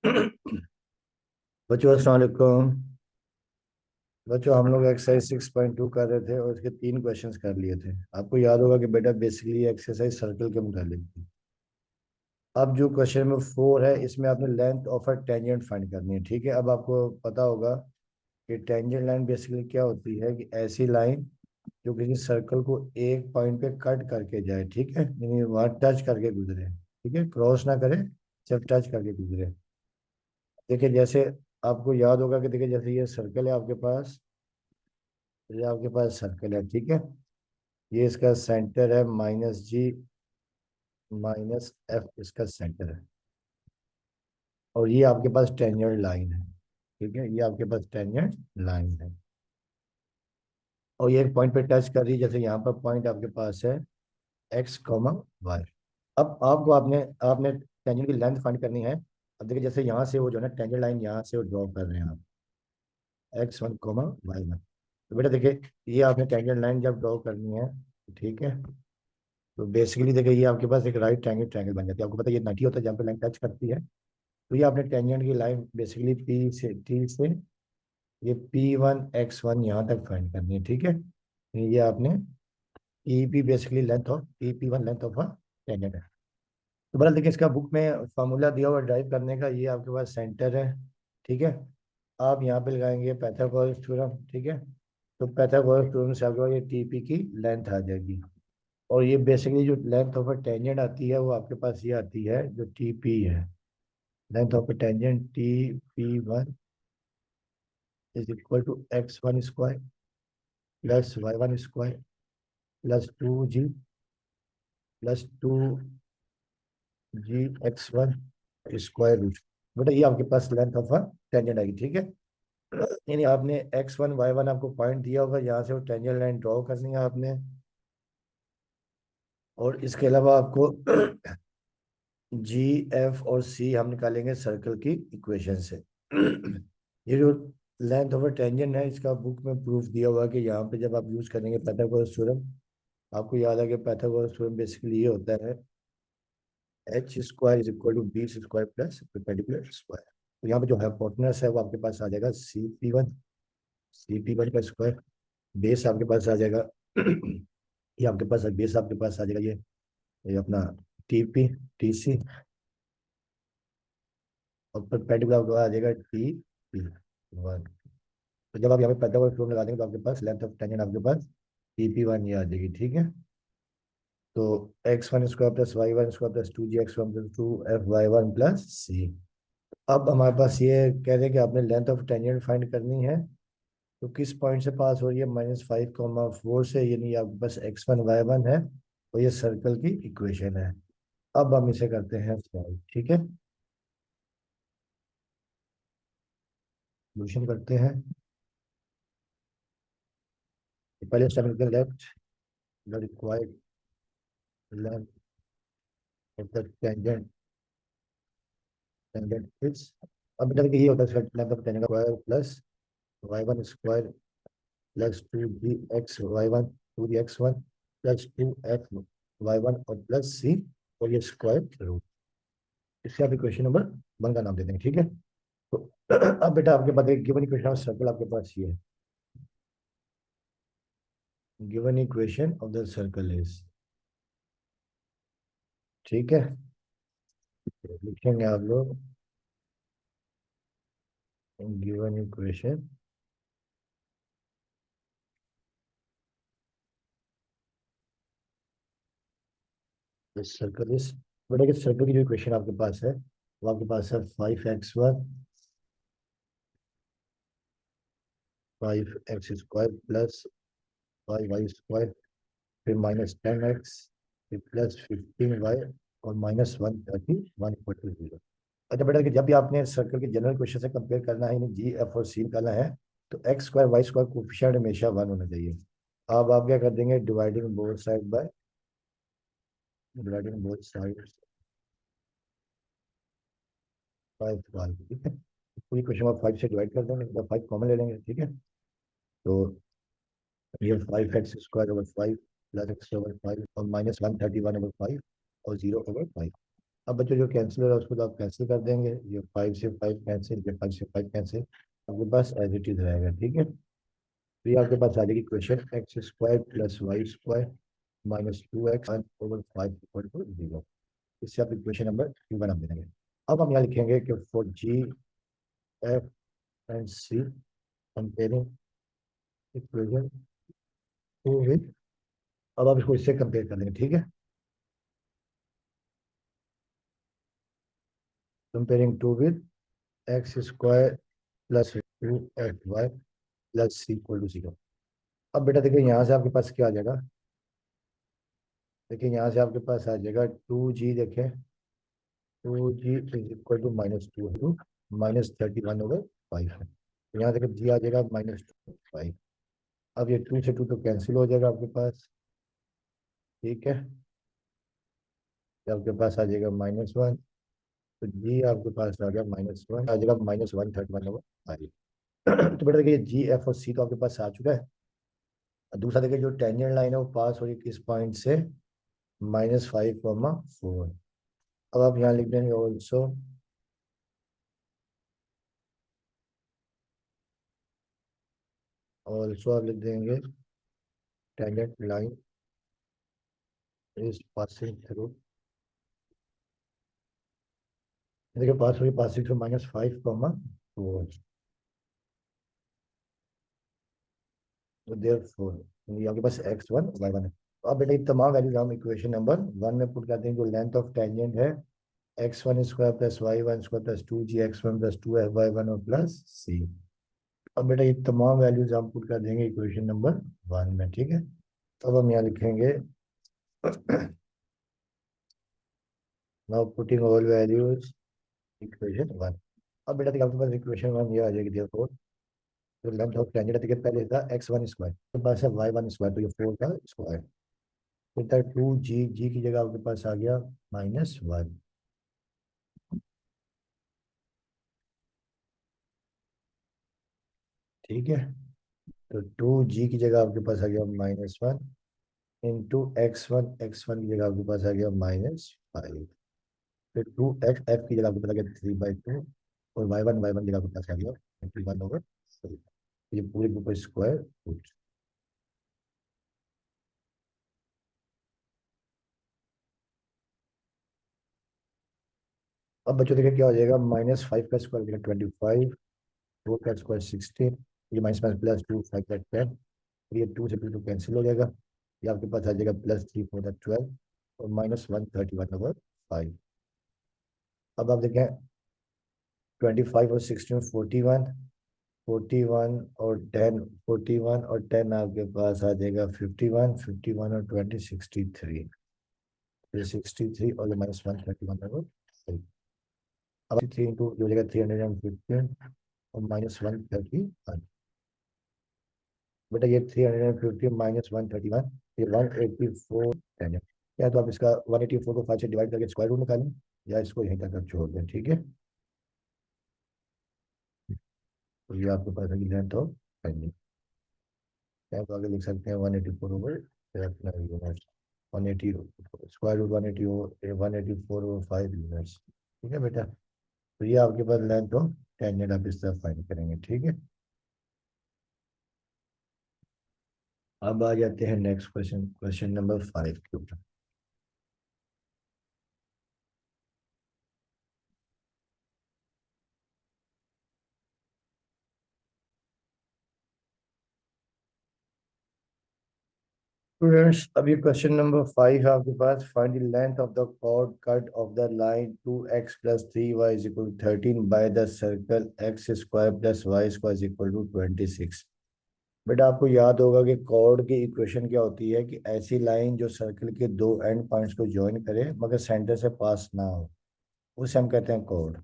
बच्चों अस्सलाम वालेकुम। बच्चों हम लोग एक्सरसाइज 6.2 कर रहे थे और इसके 3 क्वेश्चंस कर लिए थे। आपको याद होगा कि बेटा बेसिकली एक्सरसाइज सर्कल के मुतालिक थी। अब जो क्वेश्चन नंबर 4 है इसमें आपने length of a tangent find करनी है। ठीक है, अब आपको पता होगा कि टेंजेंट लाइन बेसिकली क्या होती है कि ऐसी लाइन जो किसी सर्कल को एक पॉइंट पे कट करके जाए। ठीक है, यानी वहाँ टच करके गुजरे। ठीक है, क्रॉस ना करे, सिर्फ टच करके गुजरे। देखिए जैसे आपको याद होगा कि देखिए जैसे ये सर्कल है आपके पास, ये आपके पास सर्कल है। ठीक है, ये इसका सेंटर है -G, -F इसका सेंटर है, और ये आपके पास टेंजेंट लाइन है। ठीक है, ये आपके पास टेंजेंट लाइन है और ये एक पॉइंट पे टच कर रही है। जैसे यहाँ पर पॉइंट आपके पास है x, y। अब आपको आपने आपने टेंजेंट की लेंथ फाइंड करनी है। अब देखिए जैसे यहाँ से वो जो है ना टेंजेंट लाइन यहाँ से वो ड्रॉ कर रहे हैं आप, x1, y1। तो बेटा देखिए ये आपने टेंजेंट लाइन जब ड्रॉ करनी है, ठीक है, तो बेसिकली देखिए ये आपके पास एक राइट ट्रायंगल ट्रायंगल बन जाती है। आपको पता है ये 90 होता है जहाँ पे लाइन टच करती है। तो ये आपने टेंजेंट की लाइन बेसिकली पी से टी से ये P1 x1 यहाँ तक फाइंड करनी है। ठीक है, ये आपने E P basically length of P1 length of a tangent है। तो बड़ा देखिए इसका बुक में फार्मूला दिया हुआ ड्राइव करने का, ये आपके पास सेंटर है। ठीक है, आप यहाँ पे लगाएंगे पाइथागोरस थ्योरम। ठीक है, तो पाइथागोरस थ्योरम से आपके पास ये टीपी की लेंथ आ जाएगी। और ये बेसिकली जो लेंथ ऑफ अ टेंजेंट आती है वो आपके पास ये आती है जो टी पी है। Length of a tangent T P1 is equal to x1 square plus y1 square plus 2g plus 2g square root. बेटा ये आपके पास लेंथ ऑफ अ टेंजेंट आएगी। ठीक है, यानी आपने x1 y1 आपको पॉइंट दिया होगा, यहाँ से वो टेंजेंट लाइन ड्रॉ करनी है आपने। और इसके अलावा आपको G, F और C हम निकालेंगे सर्कल की इक्वेशन से। ये जो लेंथ ऑफ टेंजेंट है इसका बुक में प्रूफ दिया हुआ है कि यहाँ पे जब आप यूज करेंगे पाइथागोरस थ्योरम, आपको याद है कि पाइथागोरस थ्योरम बेसिकली ये होता है h² = b² plus perpendicular square. तो यहाँ पे जो हाइपोटेनस है वो आपके पास आ जाएगा सी पी वन का स्क्वायर। बेस आपके पास आ जाएगा ये आपके पास बेस आपके पास आ जाएगा ये अपना टी सी, और परपेंडिकुलर आपको आ जाएगा T P1। तो जब आप यहाँ पे पाइथागोरस थ्योरम लगा देंगे तो आपके पास लेंथ ऑफ टेंजेंट आपके पास T P1 ये आ जाएगी। ठीक है, तो x1 square plus y1 square plus 2g x1 plus 2f y1 plus c। अब हमारे पास ये कह रहे हैं कि आपने लेंथ ऑफ टेंजेंट फाइंड करनी है। तो किस पॉइंट से पास हो रही है -5, 4 से, यानी आपके पास x1 y1 है और ये सर्कल की इक्वेशन है। अब हम इसे करते हैं सॉल्व। ठीक है, सोल्यूशन करते हैं। तो पहले स्टेप लिखते हैं left the required length of the tangent tangent is. अब बेटा देखिए ये होता है लेंथ ऑफ टेंजेंट का square plus y1 square plus 2g x y1 plus 2f y1 और प्लस c, और ये स्क्वायर रूट। इससे आप इक्वेशन नंबर 1 का नाम दे देंगे। ठीक है, तो अब बेटा आपके पास एक गिवन इक्वेशन ऑफ सर्कल आपके पास ये है। Given equation of the circle is, ठीक है, तो लिखेंगे आप लोग गिवन इक्वेशन सर्कल इज। बेटा कि सर्कल की जो इक्वेशन आपके पास है वो आपके पास है 5x1 5x² प्लस 5y² फिर -10x फिर प्लस 15y और -131 इक्वल टू 0। अच्छा बेटा कि जब भी आपने सर्कल के जनरल क्वेश्चन से कंपेयर करना है, यानी G, F और C निकालना है, तो x² y² कोफिशिएंट हमेशा 1 होना चाहिए। अब आप क्या कर देंगे, डिवाइडिंग बोथ साइड बाय 5। ठीक है, पूरी क्वेश्चन आप 5 से डिवाइड कर देंगे, मतलब 5 कॉमन ले लेंगे। ठीक है, तो ये 5x² over 5 plus x over 5 और -131 ओवर 5 और 0 ओवर 5। अब बच्चों जो कैंसिल हो रहा है उसको तो आप कैंसिल कर देंगे, ये 5 से 5 कैंसिल, ये 5 से 5 कैंसिल, आपके पास एज इट इज रहेगा, ठीक है। तो ये आपके पास आ जाएगी क्वेश्चन x² + y² -2x1/5 = 0। इससे आप इक्वेशन नंबर 1 आप दे देंगे। अब हम यहाँ लिखेंगे कि for G F and C comparing equation to with, अब आप इसको इससे कंपेयर कर लेंगे, ठीक है। Comparing to with x² + 2xy + c = 0। अब बेटा देखिए यहाँ से आपके पास क्या आ जाएगा, देखिए यहाँ से आपके पास आ जाएगा 2g, देखें 2g = -2 -31/5 है। तो यहाँ देखिए जी आ जाएगा -5। अब ये 2 से 2 तो कैंसिल हो जाएगा आपके पास, ठीक है। तो आपके पास आ जाएगा -1, तो जी आपके पास आ गया -1, आ जाएगा -131/5। तो बेटा देखिए जी एफ और सी तो आपके पास आ चुका है। और दूसरा देखिए जो टेंजेंट लाइन है वो पास हो रही है किस पॉइंट से, -5,4। अब आप यहाँ लिख देंगे ऑल्सो, ऑल्सो आप लिख देंगे tangent line is passing through, देखिए पास हो रही, पासिंग थ्रू -5,4। तो देयर फोर ये आपके पास x1 y1 है। तो अब बेटा ये तमाम वैल्यूज हम इक्वेशन नंबर 1 में पुट करते हैं। जो लेंथ ऑफ टेंजेंट है x1² + y1² + 2g(x1 + 2fy1) और प्लस c। अब बेटा ये तमाम वैल्यूज हम पुट कर देंगे इक्वेशन नंबर 1 में, ठीक है। तो अब हम यहाँ लिखेंगे now putting all values equation 1। अब बेटा देखिए आपके पास इक्वेशन 1 ये आ जाएगी, देखो जो लेंथ ऑफ टेंजेंट है, देखिए पहले था x1², तो पास है y1², तो ये 4 का स्क्वायर, फिर था 2g, जी की जगह आपके पास आ गया -1, ठीक है। तो 2g की जगह आपके पास आ गया -1 एक्स वन की जगह आपके पास आ गया -5, फिर 2x की जगह आपके पास आ गया 3/2, और y1 की जगह आपके पास आ गया 21/3। ये पूरे के ऊपर स्क्वायर रूट। अब बच्चों देखिए क्या हो जाएगा, -5 का स्क्वायर हो जाएगा 25, 4 का स्क्वायर 16, ये माइनस माइनस +2 5 का 10, ये 2 से 2 कैंसिल हो जाएगा, ये आपके पास आ जाएगा +3 4 12 और -131/5। अब आप देखें 25 और 16 41, 41 और 10, 41 और 10 आपके पास आ जाएगा 51, 51 और 20 63, ये 63 और -131/5। अब 3 इंटू जो हो जाएगा 315 और -131। बेटा ये 350 -131, ये 184 10 है। या तो आप इसका 184 को 5 से डिवाइड करके स्क्वायर रूट निकालें, या इसको यहीं तक आप छोड़ दें, ठीक है। तो ये आपके पास अभी लेंथ ऑफ पेंडिंग, या तो आगे लिख सकते हैं 184 फिर अपना यूनिट्स 180, स्क्वायर रूट 180 184/5 यूनिट्स, ठीक है बेटा। तो ये आपके पास लेंथ ऑफ टेंजेंट आप इस तरह फाइंड करेंगे, ठीक है। अब आ जाते हैं नेक्स्ट क्वेश्चन, क्वेश्चन नंबर 5 के ऊपर। स्टूडेंट्स अभी क्वेश्चन नंबर 5 है आपके पास, find the length of the chord cut off the line 2x + 3y = 13 by the circle x² + y² = 26। बेटा आपको याद होगा कि कॉर्ड की इक्वेशन क्या होती है, कि ऐसी लाइन जो सर्कल के दो एंड पॉइंट्स को ज्वाइन करे मगर सेंटर से पास ना हो, उसे हम कहते हैं कॉर्ड।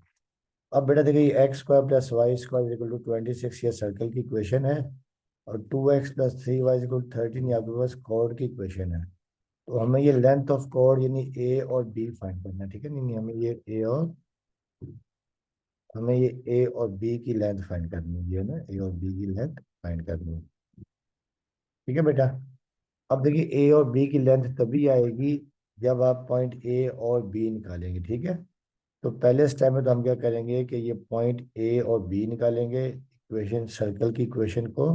अब बेटा देखिए x² + y² = 26 ये सर्कल की इक्वेशन है, और 2x + 3y = 13 ये आपके पास कॉर्ड की इक्वेशन है। तो हमें ये लेंथ ऑफ कॉर्ड यानी ए और बी फाइंड करना है, ठीक है। नहीं नहीं, हमें ये ए और बी की लेंथ फाइंड करनी है, ये ना ए और बी की लेंथ फाइंड करनी है, ठीक है बेटा। अब देखिए ए और बी की लेंथ तभी आएगी जब आप पॉइंट ए और बी निकालेंगे, ठीक है। तो पहले स्टेप में तो हम क्या करेंगे कि ये पॉइंट ए और बी निकालेंगे इक्वेशन, सर्कल की इक्वेशन को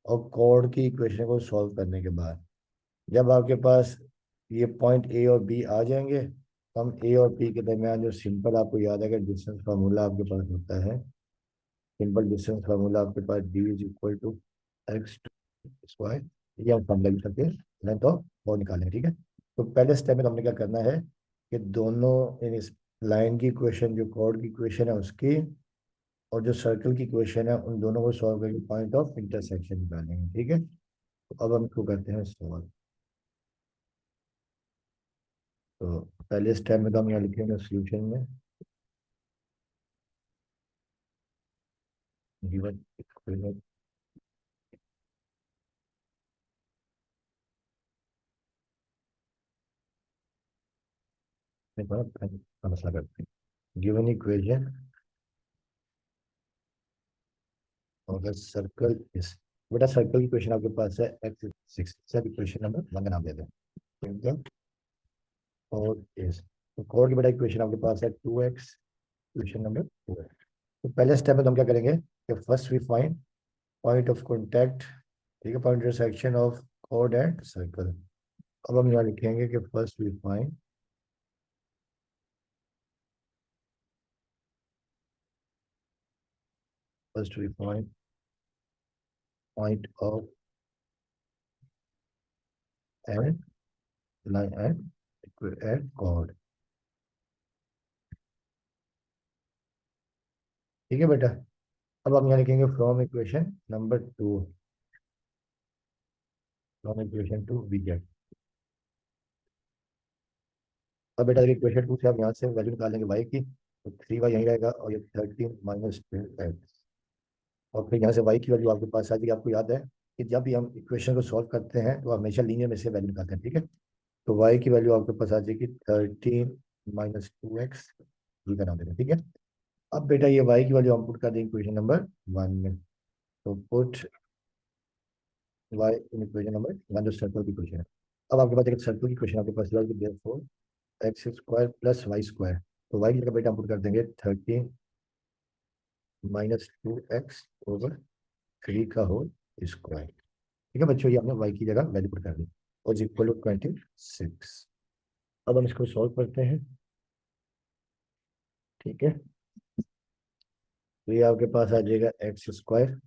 और कॉर्ड की इक्वेशन को सॉल्व करने के बाद जब आपके पास ये पॉइंट ए और बी आ जाएंगे, तो हम ए और बी के दरमियान जो सिंपल, आपको याद है कि डिस्टेंस फार्मूला आपके पास होता है, सिंपल डिस्टेंस फार्मूला आपके पास D is equal to X square, ये हम फार्मूला यूज करके लेंथ ऑफ वो निकालेंगे, ठीक है। तो पहले स्टेप में तो हमने क्या करना है कि दोनों इस लाइन की इक्वेशन, जो कॉर्ड की इक्वेशन है उसकी, और जो सर्कल की इक्वेशन है, उन दोनों को सॉल्व करके पॉइंट ऑफ इंटरसेक्शन निकालेंगे, ठीक है। तो अब हम इसको करते हैं सॉल्व। तो पहले स्टेप में तो हम यहाँ लिखेंगे सोल्यूशन में गिवन इक्वेशन, में थोड़ा का मसला करते हैं, गिवन इक्वेशन और सर्कल इस, बेटा सर्कल की इक्वेशन आपके पास है एक्स 6, सब इक्वेशन नंबर 1 का नाम दे दें और इस, तो कोड की बेटा इक्वेशन आपके पास है 2x, इक्वेशन नंबर 2 है। तो पहले स्टेप में तो हम क्या करेंगे कि first we find point of contact, ठीक है, पॉइंट इंटरसेक्शन ऑफ कोड एंड सर्कल। अब हम यहाँ लिखेंगे कि first we find point of and line and कोड, ठीक है बेटा। अब हम यहाँ लिखेंगे from equation number 2, from equation 2 we get. अब बेटा इक्वेशन 2 से आप यहाँ से वैल्यू निकालेंगे वाई की, तो 3y यहीं रहेगा और ये 13 माइनस 2x, और फिर यहाँ से y की वैल्यू आपके पास आ जाएगी। आपको याद है कि जब भी हम इक्वेशन को सॉल्व करते हैं तो हमेशा लीनियर में से वैल्यू निकालते हैं, ठीक है। तो y की वैल्यू आपके पास आ जाएगी 13 - 2x, ये बना देंगे, ठीक है। अब बेटा ये y की वैल्यू हम पुट कर देंगे इक्वेशन नंबर 1 में। तो पुट y इन इक्वेशन नंबर 1, जो सर्कल की इक्वेशन है। अब आपके पास एक सर्कल की इक्वेशन आपके पास therefore X square plus Y square, तो वाई की जगह बेटा हम पुट कर देंगे 13 - 2x/3 का होल स्क्वायर, ठीक है बच्चों। ये हमने y की जगह वैल्यू पुट कर दी और इक्वल टू 26। अब हम इसको सॉल्व करते हैं, ठीक है। तो ये आपके पास आ जाएगा एक्स स्क्वायर,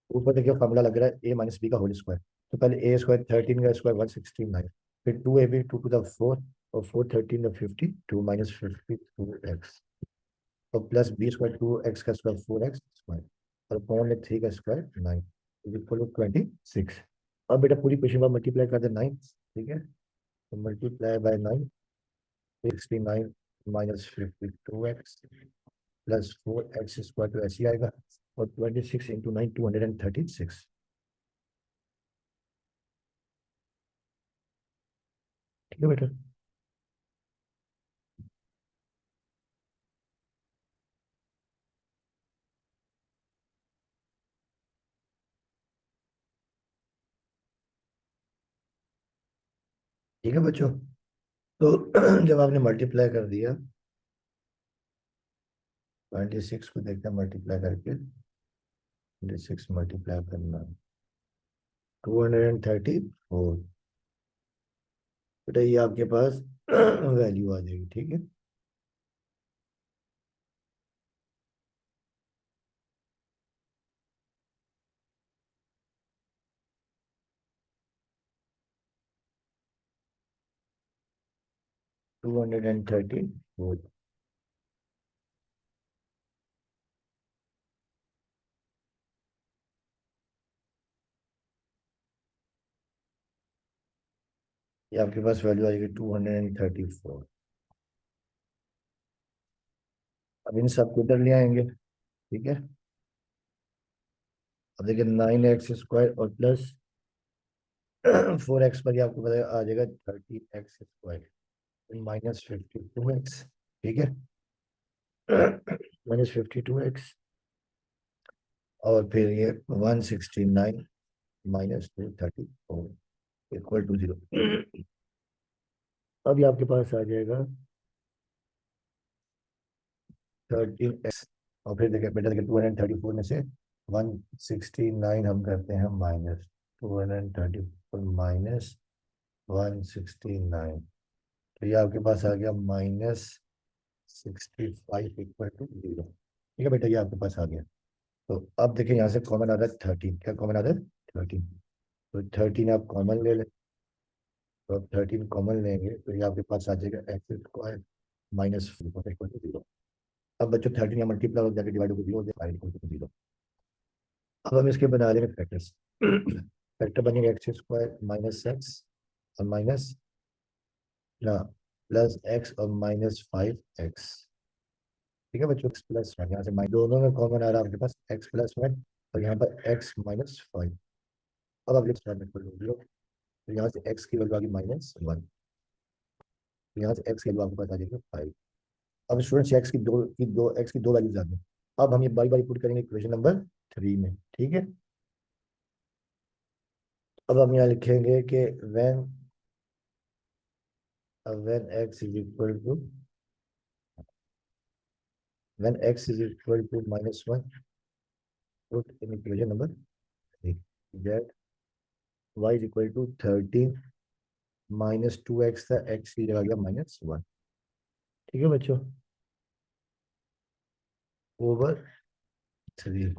ऊपर देखिए फॉर्मूला लग रहा है a - b का होल स्क्वायर। तो पहले ए स्क्वायर 13 का स्क्वायर 169, फिर 2ab 2 to the 4, और 4 13 - 52 -52x, और प्लस बी स्क्वायर 2x का स्क्वायर 4x स्क्वायर, और पॉन 3 का स्क्वायर 9 इक्वल टू 26। अब बेटा पूरी क्वेश्चन पर मल्टीप्लाई कर दे 9, ठीक है। तो multiply bye 9, 69 -52x plus 4x square, तो ऐसे ही आएगा, और 26 × 9 236, ठीक है बेटा। ठीक है बच्चों। तो जब आपने मल्टीप्लाई कर दिया, 26 को देखते हैं मल्टीप्लाई करके, 26 मल्टीप्लाई करना 234, बेटा ये आपके पास वैल्यू आ जाएगी, ठीक है। 234, ये आपके पास वैल्यू आएगी 234। अब इन सबको इधर ले आएंगे, ठीक है। अब देखिए 9x स्क्वायर और प्लस 4x पर, ये आपको पता आ जाएगा 30x स्क्वायर -52x, ठीक है। -52x, और फिर ये 169 - 234 इक्वल टू 0। अभी आपके पास आ जाएगा 13x। और फिर देखिए बेटा, देखिए 234 में से 169 हम करते हैं माइनस। 234 माइनस 169, तो ये आपके पास आ गया -65 इक्वल टू 0। ठीक है बेटा, ये आपके पास आ गया। तो अब देखिए यहाँ से कॉमन आ रहा है 13। क्या कॉमन आ रहा है? 13। तो 13 आप कॉमन ले लें। तो अब 13 कॉमन लेंगे तो ये आपके पास आ जाएगा x² -4 इक्वल टू 0। अब बच्चों 13 या मल्टीप्लाई हो जाके डिवाइड हो 0 हो जाए, 5 इक्वल टू 0। अब हम इसके बना लेंगे फैक्टर्स। फैक्टर बनेगा x² -x और माइनस ना प्लस x और -5x। ठीक है बच्चों, x+1 यहाँ से दोनों में कॉमन आ रहा है आपके पास x+1 और यहाँ पर x-5। अब आप लिख स्टार्ट कर लो। तो यहाँ से x की वैल्यू आ गई -1, यहाँ से x की वैल्यू आपके पास आ जाएगी 5। अब स्टूडेंट्स x की दो वैल्यूज आ गई। अब हम ये बारी बारी पुट करेंगे इक्वेशन नंबर 3 में। ठीक है, अब हम यहाँ लिखेंगे कि when x is equal to -1, put in equation number 3 that y is equal to 13 -2x था, x की जगह आ गया -1। ठीक है बच्चों, ओवर 3।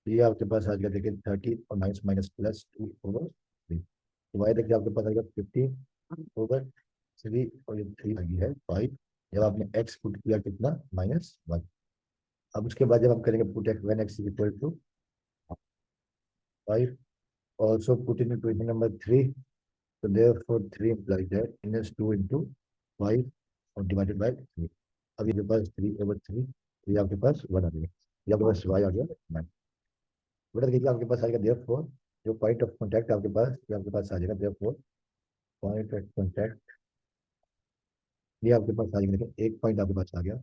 ये आपके पास आ गया देखिए 13 और माइनस माइनस +2/3। तो y देखिए आपके पास आ गया 15/3 और ये 3 आ गई है 5। जब आपने x पुट किया कितना -1। अब उसके बाद जब हम करेंगे put x when x is equal to 5, also put in equation number 3। तो therefore 3 implies that -2 into 5 और डिवाइडेड बाय 3। अब ये पास 3/3, तो ये आपके पास 1 आ गया। ये आपके पास y आ गया 9। बेटा देखिए आपके पास आएगा therefore जो पॉइंट ऑफ कॉन्टैक्ट आपके पास, ये आपके पास आ जाएगा therefore पॉइंट ऑफ कॉन्टैक्ट। ये आपके पास आ जाएगा, देखिए एक पॉइंट आपके पास आ गया।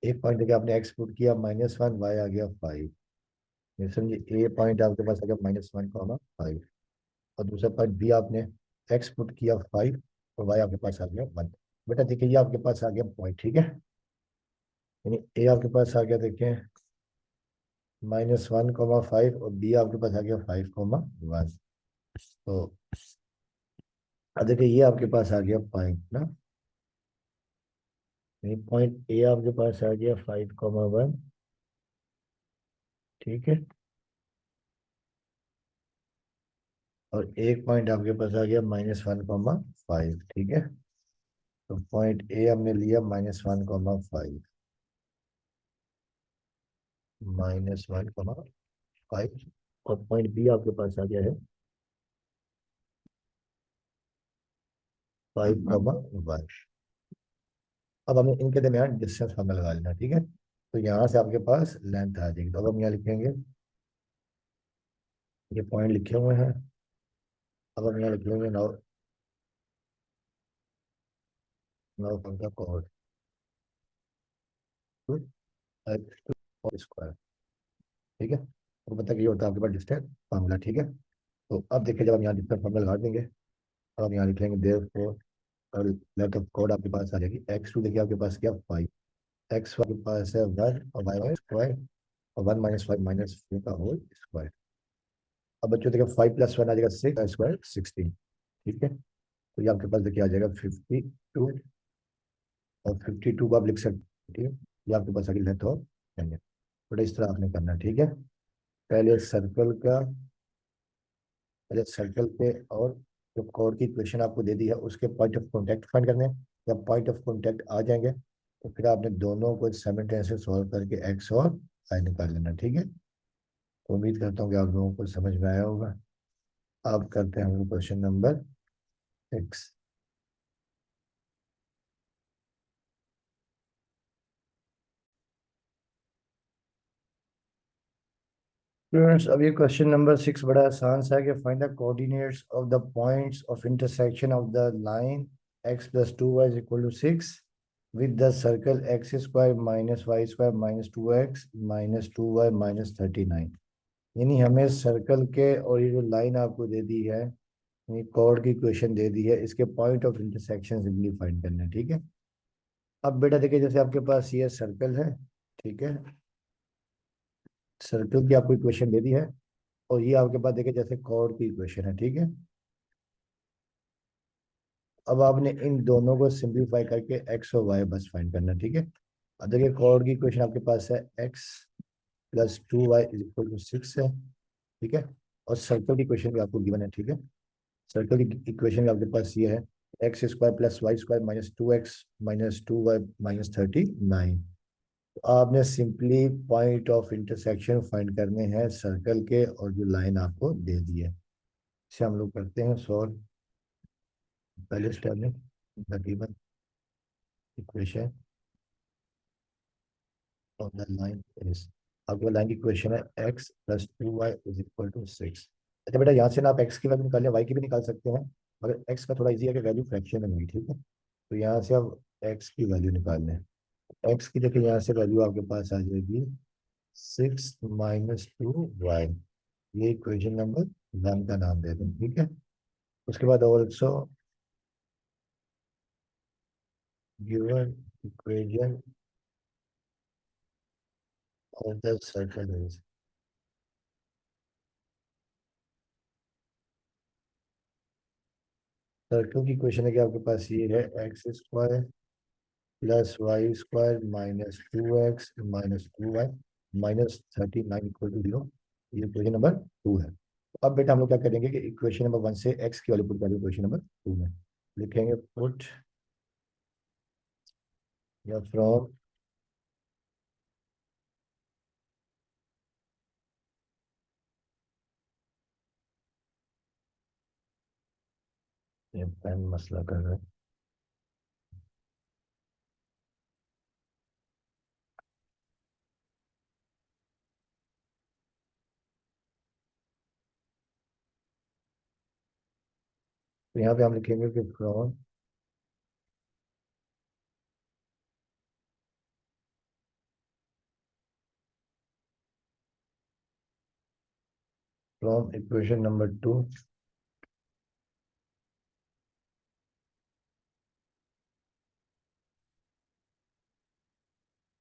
एक पॉइंट देखिए आपने एक्स पुट किया -1, वाई आ गया 5। ये समझिए ए पॉइंट आपके पास आ गया -1, 5। और दूसरा पॉइंट बी आपने एक्स पुट किया 5 और वाई आपके पास आ गया 1। बेटा देखिए ये आपके पास आ गया पॉइंट। ठीक है, यानी ए आपके पास आ गया देखिए -1, 5 और बी आपके पास आ गया 5, 1। तो अब देखिए ये आपके पास आ गया पॉइंट ना, यानी पॉइंट ए आपके पास आ गया 5, 1। ठीक है, और एक पॉइंट आपके पास आ गया -1, 5। ठीक है, तो पॉइंट ए हमने लिया -1, 5, -1, 5। और पॉइंट बी आपके पास आ गया है 5, 1। अब हमें इनके दरमियान डिस्टेंस हमें लगा लेना। ठीक है, तो यहाँ से आपके पास लेंथ आ जाएगी। तो अब हम यहाँ लिखेंगे, ये पॉइंट लिखे हुए हैं। अब हम यहाँ लिखेंगे नाउ नाउ का कोड स्क्वायर। ठीक है, तो पता कि ये होता है आपके पास डिस्टेंस फार्मूला। ठीक है, तो अब देखिए जब हम यहाँ डिस्टेंस फार्मूला लगा देंगे, अब हम यहाँ लिखेंगे देयरफॉर और लेफ्ट ऑफ कोड आपके पास आ जाएगी x2 देखिए आपके पास क्या 5, x आपके पास है 1 और y स्क्वायर और 1 - 5 - 4 का होल स्क्वायर। अब बच्चों देखिए 5 + 1 आ जाएगा 6 स्क्वायर 16। ठीक है, तो ये आपके पास देखिए आ जाएगा 52 और 52 को आप लिख सकते हैं। ठीक है, ये आपके पास आगे लेंथ और लेंगे, बट इस तरह आपने करना है। ठीक है, पहले सर्कल का, पहले सर्कल पे और जो कोड की इक्वेशन आपको दे दी है उसके पॉइंट ऑफ कॉन्टैक्ट फाइंड करने हैं। जब पॉइंट ऑफ कॉन्टैक्ट आ जाएंगे तो फिर आपने दोनों को साइमल्टेनियसली सॉल्व करके एक्स और वाई निकाल लेना। ठीक है, तो उम्मीद करता हूँ कि आप लोगों को समझ में आया होगा। अब करते हैं हम क्वेश्चन नंबर 6। स्टूडेंट्स अब ये क्वेश्चन नंबर 6 बड़ा आसान सा है कि find the coordinates of the points of intersection of the line x+2y = 6 with the circle x² - y² - 2x - 2y - 39। यानी हमें सर्कल के और ये जो लाइन आपको दे दी है ये कॉर्ड की इक्वेशन दे दी है, इसके point of intersection simply find करना है, ठीक है। अब बेटा देखिए, जैसे आपके पास ये सर्कल है, ठीक है, सर्कल की आपको इक्वेशन दे दी है, और ये आपके पास देखिए जैसे कॉर्ड की इक्वेशन है, ठीक है। अब आपने इन दोनों को सिंप्लीफाई करके एक्स और वाई बस फाइंड करना है, ठीक है। अब देखिए कॉर्ड की इक्वेशन आपके पास है एक्स प्लस 2y = 6 है, ठीक है। और सर्कल की इक्वेशन भी आपको गिवन है, ठीक है। सर्कल की इक्वेशन भी आपके पास ये है, x² + y² - 2x - 2y - 39। तो आपने simply point of intersection find करने हैं सर्कल के, और जो लाइन आपको दे दी है, इसे हम लोग करते हैं सॉल्व। पहले स्टेप में the given equation of the line is, आपको लाइन की इक्वेशन है x + 2y = 6। अच्छा बेटा, यहाँ से ना आप x की वैल्यू निकालें, y की भी निकाल सकते हैं, मगर x का थोड़ा इजी है कि वैल्यू फ्रैक्शन में होगी, ठीक है। तो यहाँ से आप x की वैल्यू निकाल लें। x की देखिए यहाँ से वैल्यू आपके पास आ जाएगी 6 - 2y। ये इक्वेशन नंबर 1 का नाम दे दें, ठीक है। उसके बाद also given equation of the circle is, circle की इक्वेशन है कि आपके पास ये है x² + y² - 2x - 2y - 39 = 0। ये इक्वेशन नंबर 2 है। अब बेटा हम लोग क्या करेंगे कि इक्वेशन नंबर 1 से x की वैल्यू पुट करेंगे इक्वेशन नंबर 2 में। लिखेंगे पुट या फ्रॉम, ये पेन मसला कर रहा है। तो यहाँ पे हम लिखेंगे कि from equation number 2,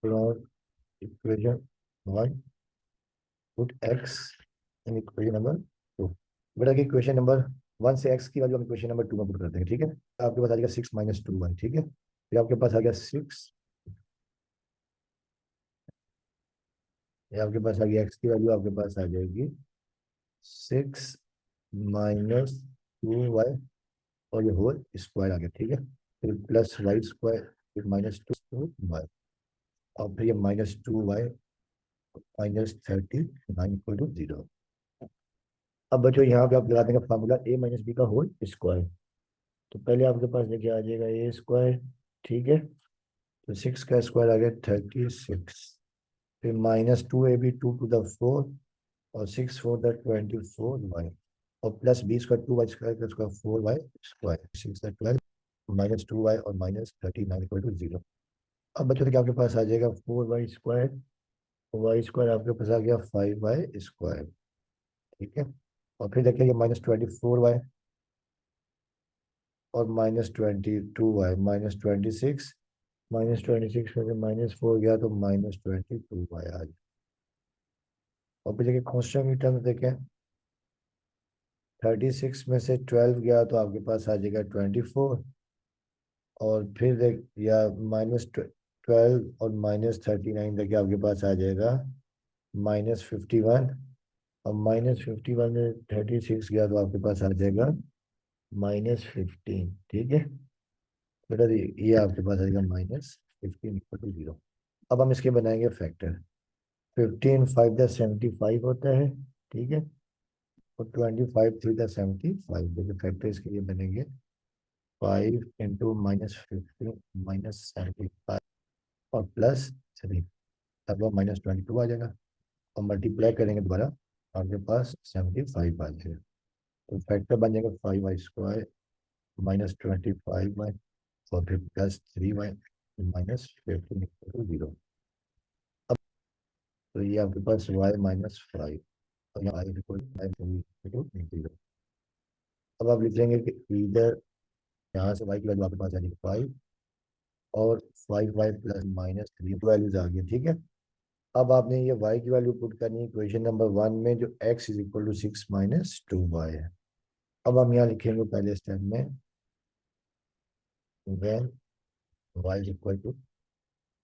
from equation 1 put x in equation number 2। बेटा कि इक्वेशन नंबर 1 से x की वैल्यू हम इक्वेशन नंबर 2 में पुट करते हैं, ठीक है। आपके पास आ जाएगा 6 - 2y, ठीक है। फिर आपके पास आ गया 6, ये आपके पास आ गया x की वैल्यू आपके पास आ जाएगी 6 - 2y, और ये होल स्क्वायर आ गया, ठीक है। फिर +y², फिर -2y, और फिर ये -2y - 39 = 0। अब बच्चों यहाँ पे आप लगा देंगे फार्मूला a - b का होल स्क्वायर। तो पहले आपके पास देखिए आ जाएगा a², ठीक है। तो 6 का स्क्वायर आ गया 36, फिर -2ab 2 to the 4, और 6 × 4 = 24y, और +b² 2y² का स्क्वायर 4y², 6 × 12 -2y और -39 = 0। अब बच्चों देखिए आपके पास आ जाएगा 4y², y² आपके पास आ गया 5y², ठीक है। और फिर देखिए ये -24y और -22y, -26, -26 में से -4 गया तो -22y आ गया। और फिर देखिए कांस्टेंट की टर्म्स देखें, 36 में से 12 गया तो आपके पास आ जाएगा 24, और फिर देख या -12 और -39 देखिए आपके पास आ जाएगा -51, और -51 में 36 गया तो आपके पास आ जाएगा -15, ठीक है। बेटा ये आपके पास आएगा -15 = 0। अब हम इसके बनाएंगे फैक्टर। 15 5 × 75 होता है, ठीक है। और 25 3 × 75, देखिए फैक्टर इसके लिए बनेंगे 5 × -15 - 75 और +3, तब वो -22 आ जाएगा, और मल्टीप्लाई करेंगे दोबारा, आपके पास 75 आ जाएगा। तो फैक्टर बन जाएगा 5y² -25y, और फिर +3y -15 = 0। अब तो ये आपके पास y - 5, और यहाँ y = 0। अब आप लिख लेंगे कि इधर यहाँ से y की वैल्यू आपके पास आ जाएगी 5 और 5y प्लस माइनस 3 वैल्यूज आ गई, ठीक है। अब आपने ये y की वैल्यू पुट करनी है इक्वेशन नंबर 1 में, जो x is equal to 6 - 2y है। अब हम यहाँ लिखेंगे पहले स्टेप में when y is equal to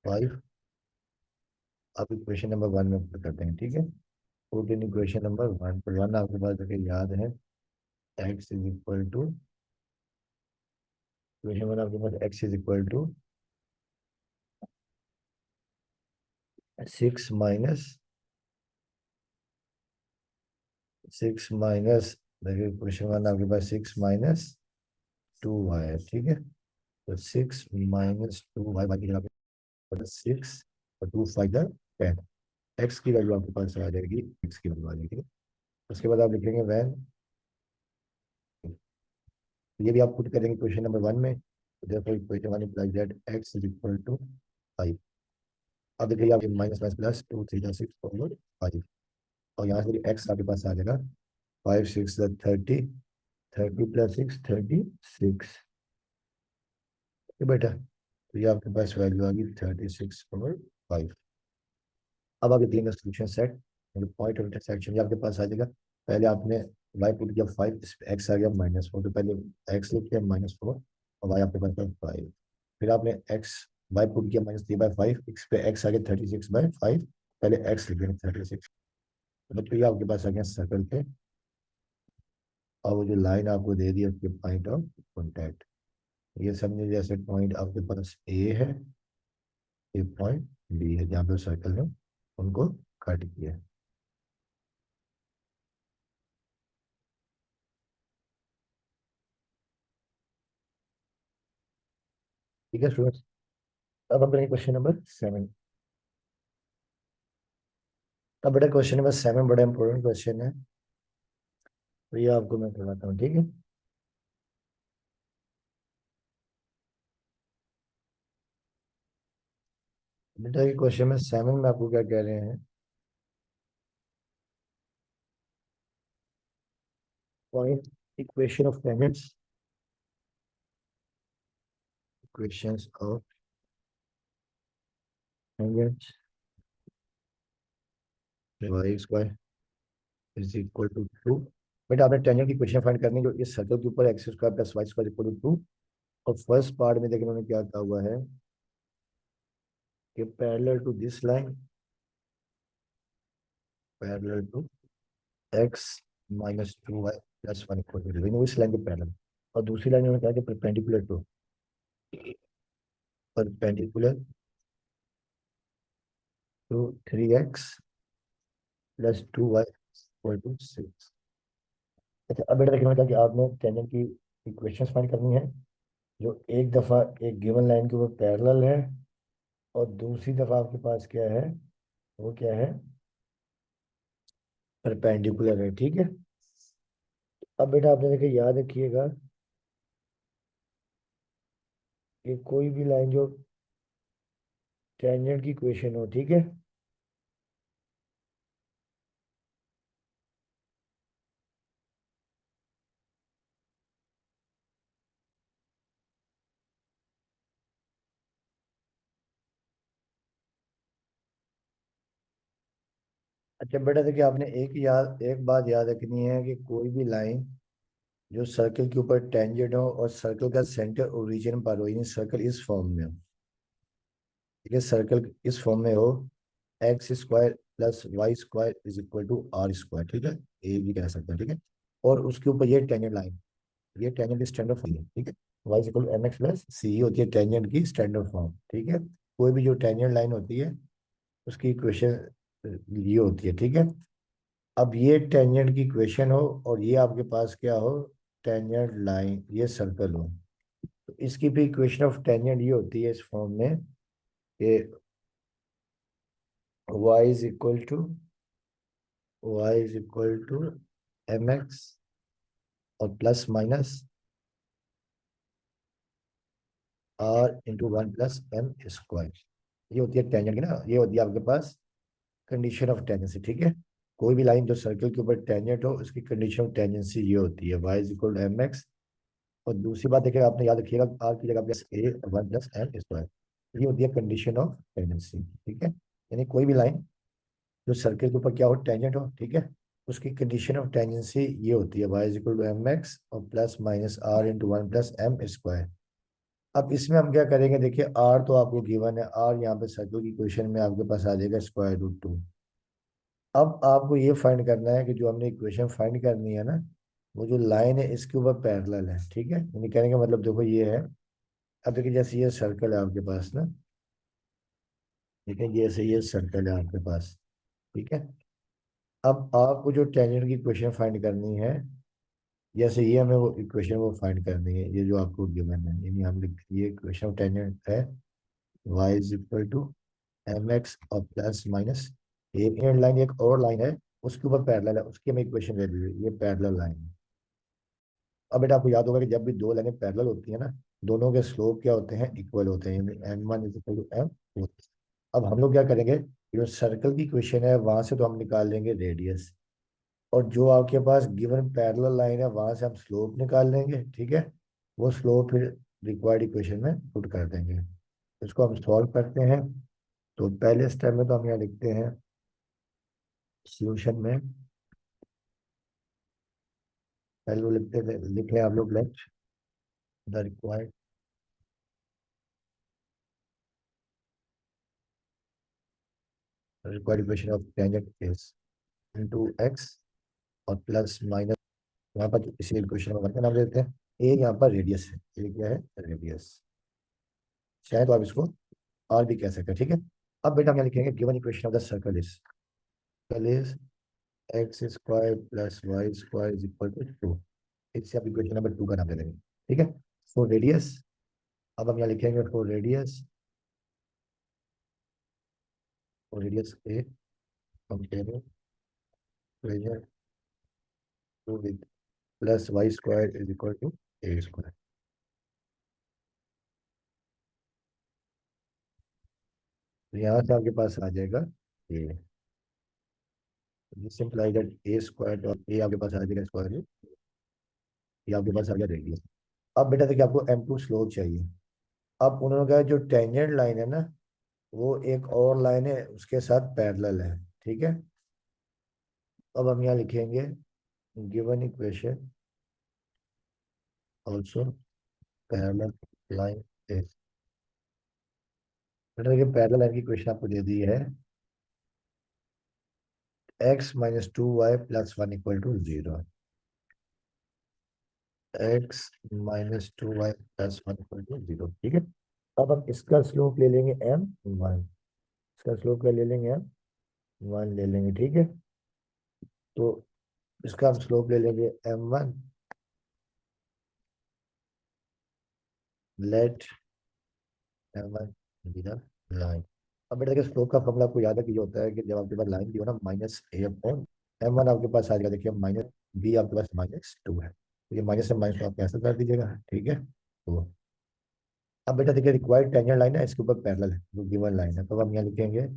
5। अब इक्वेशन नंबर 1 में पुट करते हैं, ठीक है। पुट इन इक्वेशन नंबर 1 पर 1 आपके पास अगर याद है, x is equal to, equation 1 आपके पास x is equal to 6 minus 6 देखिए इक्वेशन 1 आपके पास 6 - 2y है, ठीक है। तो 6 - 2y बाकी जगह पे 6 और 2 5 10, एक्स की वैल्यू आपके पास आ जाएगी, एक्स की वैल्यू आ जाएगी। उसके बाद आप लिखेंगे वैन, ये भी आप पुट करेंगे क्वेश्चन नंबर 1 में, therefore equation 1 implies that x is equal to 5। अब देखिए आप माइनस माइनस प्लस 2 3 6 4 5, और यहाँ से एक्स आपके पास आ जाएगा 5 6 30, 30 + 6 36, बेटा तो ये आपके पास वैल्यू आ गई 36/5। अब आगे तीन solution set, point of intersection ये आपके पास आ जाएगा। पहले आपने y पुट किया 5, इस पे x आ गया -4, तो पहले x लिख किया -4 और y आपके पास 5। फिर आपने x y पुट किया -3/5, इस पे x आ गया 36/5, पहले x लिख दिया 36। मतलब ये आपके पास आ गया सर्कल पे, और वो जो लाइन आपको दे दी उसके पॉइंट ऑफ कॉन्टैक्ट, ये समझिए जैसे पॉइंट आपके पास A है, ये पॉइंट B है, जहाँ पे सर्कल है उनको कट किया। ठीक है स्टूडेंट्स, अब हम करेंगे क्वेश्चन नंबर 7। अब बेटा क्वेश्चन नंबर 7 बड़ा इंपॉर्टेंट क्वेश्चन है, तो ये आपको मैं बताता हूँ, ठीक है। बेटा ये क्वेश्चन में 7 में आपको क्या कह रहे हैं, point equation of tangents, equations of tangents y square is equal to 2। बेटा आपने टेंजेंट की इक्वेशन फाइंड करनी है, जो इस सर्कल के ऊपर x square plus y square equal to 2। और फर्स्ट पार्ट में देखिए उन्होंने क्या कहा हुआ है कि parallel to this line, parallel to x -2y + 1 equal to 0, इस लाइन के पैरेलल। और दूसरी लाइन उन्होंने कहा कि परपेंडिकुलर टू 3x + 2y = 6। अच्छा अब बेटा देखिए मैंने कहा कि आपने टेंजेंट की इक्वेशंस फाइंड करनी है, जो एक दफा एक गिवन लाइन के ऊपर पैरेलल है, और दूसरी दफा आपके पास क्या है, वो क्या है, परपेंडिकुलर है, ठीक है। अब बेटा आपने देखिए याद रखिएगा कि कोई भी लाइन जो टेंजेंट की इक्वेशन हो, ठीक है, अच्छा बेटा देखिए आपने एक बात याद रखनी है कि कोई भी लाइन जो सर्कल के ऊपर टेंजेंट हो और सर्कल का सेंटर ओरिजिन पर हो, यानी सर्कल इस फॉर्म में हो, ठीक है, सर्कल इस फॉर्म में हो, x² + y² = r², ठीक है, ये भी कह सकते हैं, ठीक है। और उसके ऊपर ये टेंजेंट लाइन, ये टेंजेंट स्टैंडर्ड फॉर्म है, ठीक है। y = mx + c होती है टेंजेंट की स्टैंडर्ड फॉर्म, ठीक है। कोई भी जो टेंजेंट लाइन होती है उसकी इक्वेशन ये होती है, ठीक है। अब ये टेंजेंट की इक्वेशन हो और ये आपके पास क्या हो, टेंजेंट लाइन, ये सर्कल हो, तो इसकी भी इक्वेशन ऑफ टेंजेंट ये होती है इस फॉर्म में कि y = mx और प्लस माइनस r × 1 + m², ये होती है टेंजेंट की ना, ये होती है आपके पास कंडीशन ऑफ टेंजेंसी, ठीक है। कोई भी लाइन जो सर्कल के ऊपर टेंजेंट हो उसकी कंडीशन ऑफ टेंजेंसी ये होती है Y is equal to M x. और दूसरी बात देखिएगा, आपने याद रखिएगा आर की जगह प्लस ए वन प्लस एम स्क्वायर, ये होती है कंडीशन ऑफ टेंजेंसी। ठीक है, यानी कोई भी लाइन जो सर्कल के ऊपर क्या हो, टेंजेंट हो, ठीक है, उसकी कंडीशन ऑफ टेंजेंसी ये होती है Y is equal to M x और plus minus R into one plus M square. अब इसमें हम क्या करेंगे, देखिए आर तो आपको गिवन है, आर यहाँ पे सर्कल की क्वेश्चन में आपके पास आ जाएगा स्क्वायर रूट टू। अब आपको ये फाइंड करना है कि जो हमने इक्वेशन फाइंड करनी है ना, वो जो लाइन है इसके ऊपर पैरेलल है। ठीक है, यानी कहने का मतलब देखो ये है, अब देखिए जैसे ये सर्कल है आपके पास ना, ठीक है, जैसे ये सर्कल है आपके पास, ठीक है। अब आपको जो टेंजेंट की इक्वेशन फाइंड करनी है, जैसे ये हमें वो इक्वेशन वो फाइंड करनी है, ये जो आपको गिवन है, यानी हम लिख, ये इक्वेशन ऑफ टेंजेंट है y is equal to M x और प्लस माइनस एक एंड लाइन, एक और लाइन है उसके ऊपर पैरेलल है, उसकी हमें इक्वेशन दे दी है, ये पैरेलल लाइन है। अब बेटा आपको याद होगा कि जब भी दो लाइनें पैरेलल होती है ना, दोनों के स्लोप क्या होते हैं, इक्वल होते हैं, यानी m one is equal to m. अब हम लोग क्या करेंगे, जो सर्कल की इक्वेशन है वहां से तो हम निकाल लेंगे रेडियस, और जो आपके पास गिवन पैरेलल लाइन है वहां से हम स्लोप निकाल लेंगे। ठीक है, वो स्लोप फिर रिक्वायर्ड इक्वेशन में पुट कर देंगे। इसको हम सॉल्व करते हैं। तो पहले स्टेप में तो हम यहाँ लिखते हैं सॉल्यूशन में, पहले वो लिखते थे, लिख लें आप लोग, let the required equation of tangent is into x और प्लस माइनस, यहाँ पर इसी इक्वेशन में वन का नाम दे देते हैं, ए यहाँ पर रेडियस है, ये क्या है, रेडियस, शायद तो आप इसको आर भी कह सकते हैं। ठीक है, अब बेटा हम यहाँ लिखेंगे given equation of the circle is x square plus Y square is equal to two. इससे आप इक्वेशन नंबर टू का नाम दे देंगे। ठीक है, फॉर रेडियस, अब हम यहाँ लिखेंगे for radius A compare pleasure to with plus Y square is equal to A square. तो यहाँ से आपके पास आ जाएगा A, this imply that A square और ए आपके पास आ जाएगा स्क्वायर रूट, ये आपके पास आ गया रेडियस। अब बेटा देखिए आपको एम टू स्लोप चाहिए। अब उन्होंने कहा जो टेंजेंट लाइन है ना, वो एक और लाइन है उसके साथ पैरेलल है। ठीक है, अब हम यहाँ लिखेंगे given equation also parallel line is, बेटा देखिए पैरेलल लाइन की इक्वेशन आपको दे दी है x minus two y plus one equal to zero, x minus two y plus one equal to zero. ठीक है, अब हम इसका स्लोप ले लेंगे एम वन, इसका स्लोप क्या ले लेंगे, एम वन ले लेंगे। ठीक है, तो इसका हम स्लोप ले लेंगे m one, let m one be the line. अब बेटा देखिए स्लोप का फॉर्मूला आपको याद है कि ये होता है कि जब आपके पास लाइन दी हो ना, minus A upon M one आपके पास आ जाएगा, देखिए माइनस बी आपके पास माइनस टू है, तो ये माइनस से माइनस तो आप कैंसिल कर दीजिएगा। ठीक है, तो अब बेटा देखिए रिक्वायर्ड टेंजेंट लाइन है इसके ऊपर पैरेलल है जो गिवन लाइन है, तो हम यहाँ लिखेंगे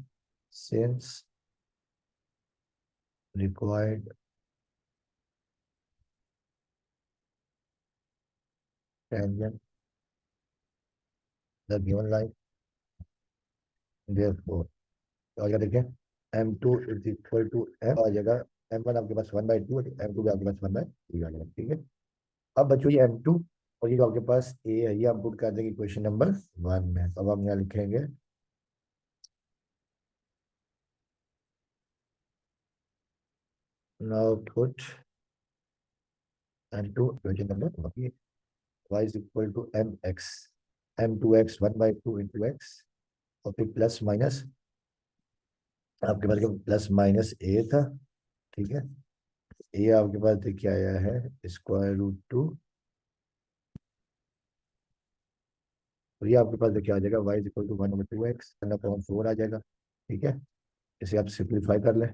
since required tangent the given line therefore, और क्या देखें, M two is equal to M आ जाएगा, एम वन आपके पास one by two, M two भी आपके पास वन बाई थ्री आ जाएगा। ठीक है, अब बच्चों ये एम टू और ये जो आपके पास ए है, ये आप पुट कर देंगे क्वेश्चन नंबर वन में। अब हम यहाँ लिखेंगे now put m two question number one, y is equal to M x, m two x one by two into x, और फिर प्लस माइनस आपके पास प्लस माइनस ए था। ठीक है, ए आपके पास देखिए आया है स्क्वायर रूट टू, तो ये आपके पास देखिए आ जाएगा Y is equal to one over two X upon four आ जाएगा। ठीक है, इसे आप सिंप्लीफाई कर लें,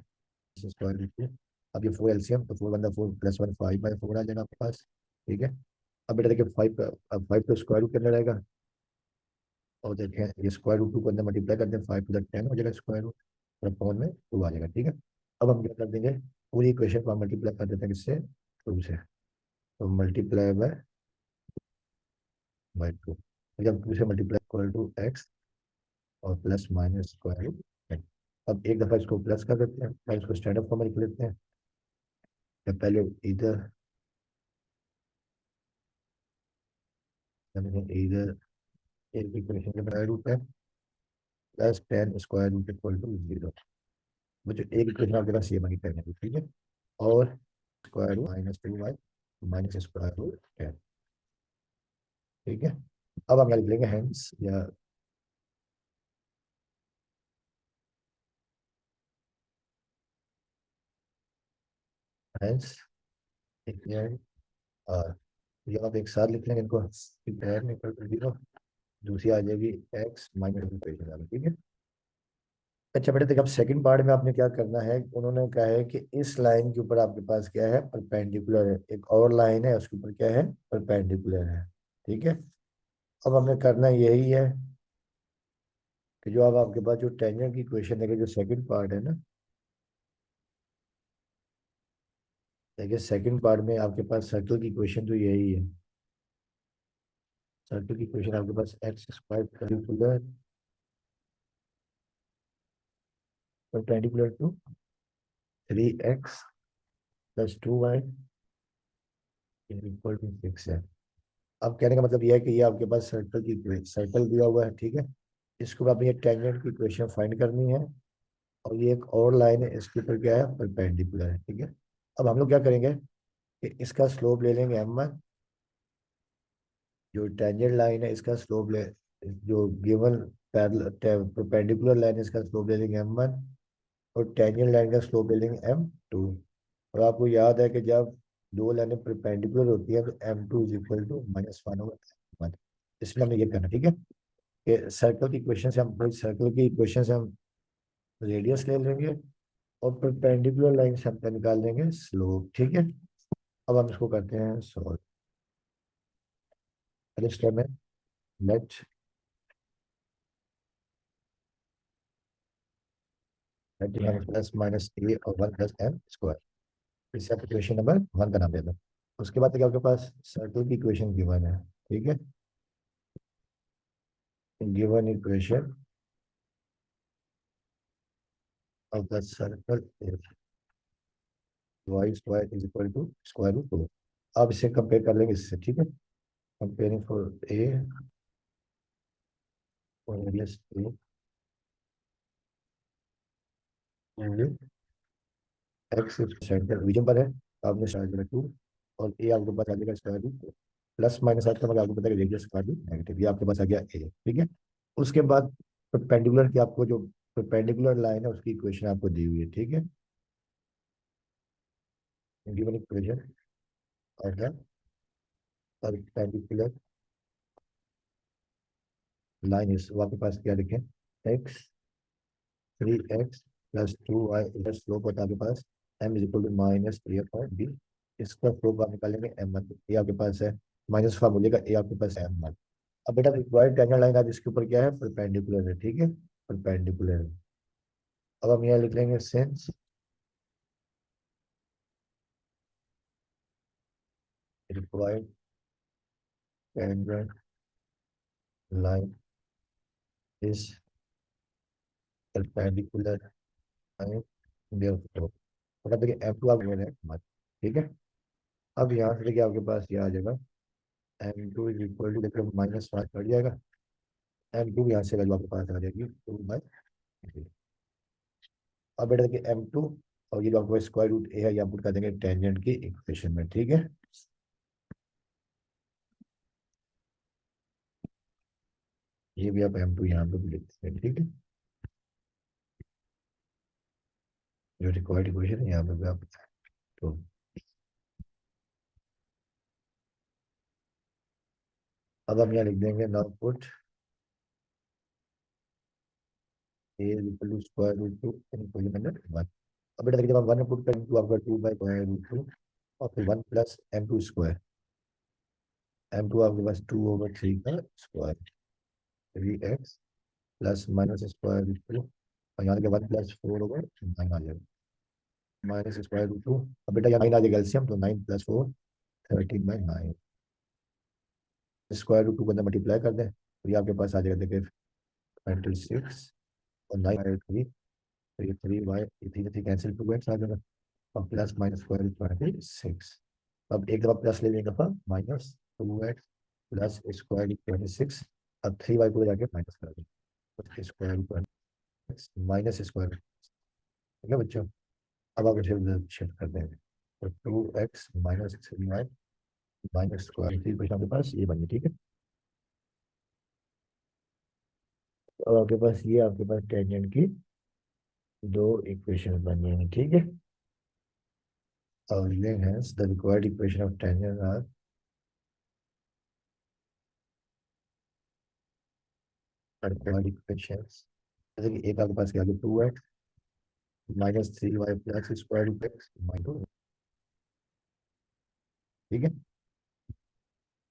स्क्वायर रूट टू, अब ये फोर एलसीएम, तो four one four plus one five by four आ जाएगा आपके पास। ठीक है, अब बेटा देखिए फाइव, अब फाइव तो स्क्वायर रूट के अंदर रहेगा, और देखें ये स्क्वायर रूट टू को अंदर मल्टीप्लाई कर दें, फाइव टू द टेन हो जाएगा स्क्वायर रूट, और अपॉन में टू आ जाएगा। ठीक है, अब हम क्या कर देंगे, पूरी इक्वेशन को हम मल्टीप्लाई कर देते हैं किससे, टू से। तो मल्टीप्लाई बाय टू, जब टू से मल्टीप्लाई इक्वल टू एक्स और plus minus square root x. अब एक दफा इसको प्लस कर देते हैं, पहले इसको स्टैंडर्ड फॉर्म में लिख लेते हैं। या पहले इधर इधर एक इक्वेशन के बराबर रूट है plus ten square root equal to zero. वो जो एक इक्वेशन आपके पास ये बनी करने की, ठीक है। और square root minus two y minus square root ten, ठीक है। अब हम यहाँ लिख लेंगे हेंस या हेंस आर, ये आप एक साथ लिख लेंगे इनको, टेन इक्वल टू जीरो, दूसरी आ जाएगी एक्स माइनस इक्वेशन, ठीक है। अच्छा बेटा देखो, अब सेकंड पार्ट में आपने क्या करना है, उन्होंने कहा है कि इस लाइन के ऊपर आपके पास क्या है, परपेंडिकुलर है, एक और लाइन है उसके ऊपर क्या है, परपेंडिकुलर है, ठीक है। अब हमने करना यही है कि जो अब आपके पास जो टेंजेंट की इक्वेशन है कि जो सेकंड पार्ट है ना, देखिए सेकंड पार्ट में आपके पास सर्कल की इक्वेशन तो यही है। सर्कल की इक्वेशन आपके पास X square perpendicular perpendicular to three X plus two Y equal to six है। अब कहने का मतलब यह है कि ये आपके पास सर्कल की सर्कल दिया हुआ है, ठीक है। इसको आपने ये टेंजेंट की इक्वेशन फाइंड करनी है, और ये एक और लाइन है इसके ऊपर क्या है, परपेंडिकुलर है, ठीक है। अब हम लोग क्या करेंगे कि इसका स्लोप ले लेंगे m1, जो टेंजेंट लाइन है इसका स्लोप ले, जो गिवन परपेंडिकुलर लाइन है इसका स्लोप ले लेंगे m1, और टेंजेंट लाइन का स्लोप ले लेंगे m2। और आपको याद है कि जब दो लाइनें परपेंडिकुलर होती है तो m2 is equal to minus one over m1। इसलिए हमें ये करना, ठीक है, कि सर्कल की इक्वेशन से हम कोई सर्कल की इक्वेशन से हम रेडियस ले लेंगे, और परपेंडिकुलर लाइन से हम निकाल लेंगे स्लोप, ठीक है। अब हम इसको करते हैं सॉल्व। पहले स्टेप में लेट लेट प्लस माइनस ए और वन प्लस एम स्क्वायर, इसे आप इक्वेशन नंबर वन का नाम दे दो। उसके बाद आपके पास सर्कल की इक्वेशन गिवन है, ठीक है। Given equation of the circle is y square is equal to square root two. अब इसे कंपेयर कर लेंगे इससे, ठीक है। कंपेयरिंग फॉर ए और रेडियस ए एक्स सेंटर रीजन पर है, तो आपने स्टार्ट करा टू, और ए आपको पास आ जाएगा स्क्वायर रूट प्लस माइनस आता है, मगर आपको पता है रेडियस स्क्वायर रूट नेगेटिव, ये आपके पास आ गया ए, ठीक है। उसके बाद परपेंडिकुलर की आपको जो परपेंडिकुलर लाइन है उसकी इक्वेशन आपको दी हुई है, ठीक है। गिवन इक्वेशन और है परपेंडिकुलर लाइन इज, वो आपके पास क्या लिखे, X three X plus two Y, इधर स्लोप होता है आपके पास M is equal to minus A upon B. इसका स्लोप आप निकालेंगे एम वन, ये आपके पास है, माइनस फार्मूले का ए आपके पास है एम वन। अब बेटा रिक्वायर्ड टेंजेंट लाइन आज इसके ऊपर क्या है, परपेंडिकुलर है, ठीक है, परपेंडिकुलर है। अब हम यहाँ लिख लेंगे since required tangent line is perpendicular line, therefore मतलब देखिए एम टू आप है मत, ठीक है। अब यहाँ से देखिए आपके पास ये आ जाएगा m two is equal to, देखिए माइनस पाँच बढ़ जाएगा, एम टू यहाँ से वैल्यू आपके पास आ जाएगी टू बाई थ्री। अब बेटा देखिए एम टू और ये जो आपको स्क्वायर रूट ए है ये आप पुट कर देंगे टेंजेंट की इक्वेशन में, ठीक है। ये भी आप एम टू यहाँ पे भी लिख देंगे, ठीक है, जो रिक्वायर्ड इक्वेशन है यहाँ पे भी आप, तो अब हम यहाँ लिख देंगे now put a equal to square root two in equation number one. अब बेटा देखिए जब हम वन पुट करेंगे तो आपका two by square root two और फिर one plus M two square, M two आपके पास टू ओवर थ्री का स्क्वायर, three X plus minus square root two, और यहाँ पे one plus four over nine आ जाएगा। Minus square root two. अब बेटा यहाँ 9 आ जाएगा एलसीएम, तो 9 + 4 13/9। स्क्वायर रूट टू को अंदर मल्टीप्लाई कर दें तो ये आपके पास आ जाएगा, देखिए 26 और 9/3, तो ये 3y, ये 3 कैंसिल, 2x आ जाएगा। अब प्लस माइनस स्क्वायर रूट 26। अब एक दफा प्लस ले लेंगे, दफा -2x प्लस स्क्वायर रूट 26। अब 3y को जाके माइनस कर देंगे, स्क्वायर रूट माइनस स्क्वायर। ठीक है बच्चों, अब आप इसे शिफ्ट कर देंगे, तो 2x minus 3y minus square three question आपके पास ये बनी। ठीक है, तो अब आपके पास ये आपके पास टेंजेंट की दो इक्वेशन बनी है। ठीक है, और ये है the required equation of tangent or required equations. जैसे कि एक आपके पास क्या है, 2x -3y plus square root x minus. ठीक है,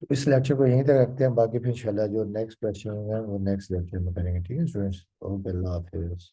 तो इस लेक्चर को यहीं तक रखते हैं, बाकी फिर इंशाल्लाह जो नेक्स्ट क्वेश्चन है वो नेक्स्ट लेक्चर में करेंगे। ठीक है स्टूडेंट्स, ओके, अल्लाह हाफिज़।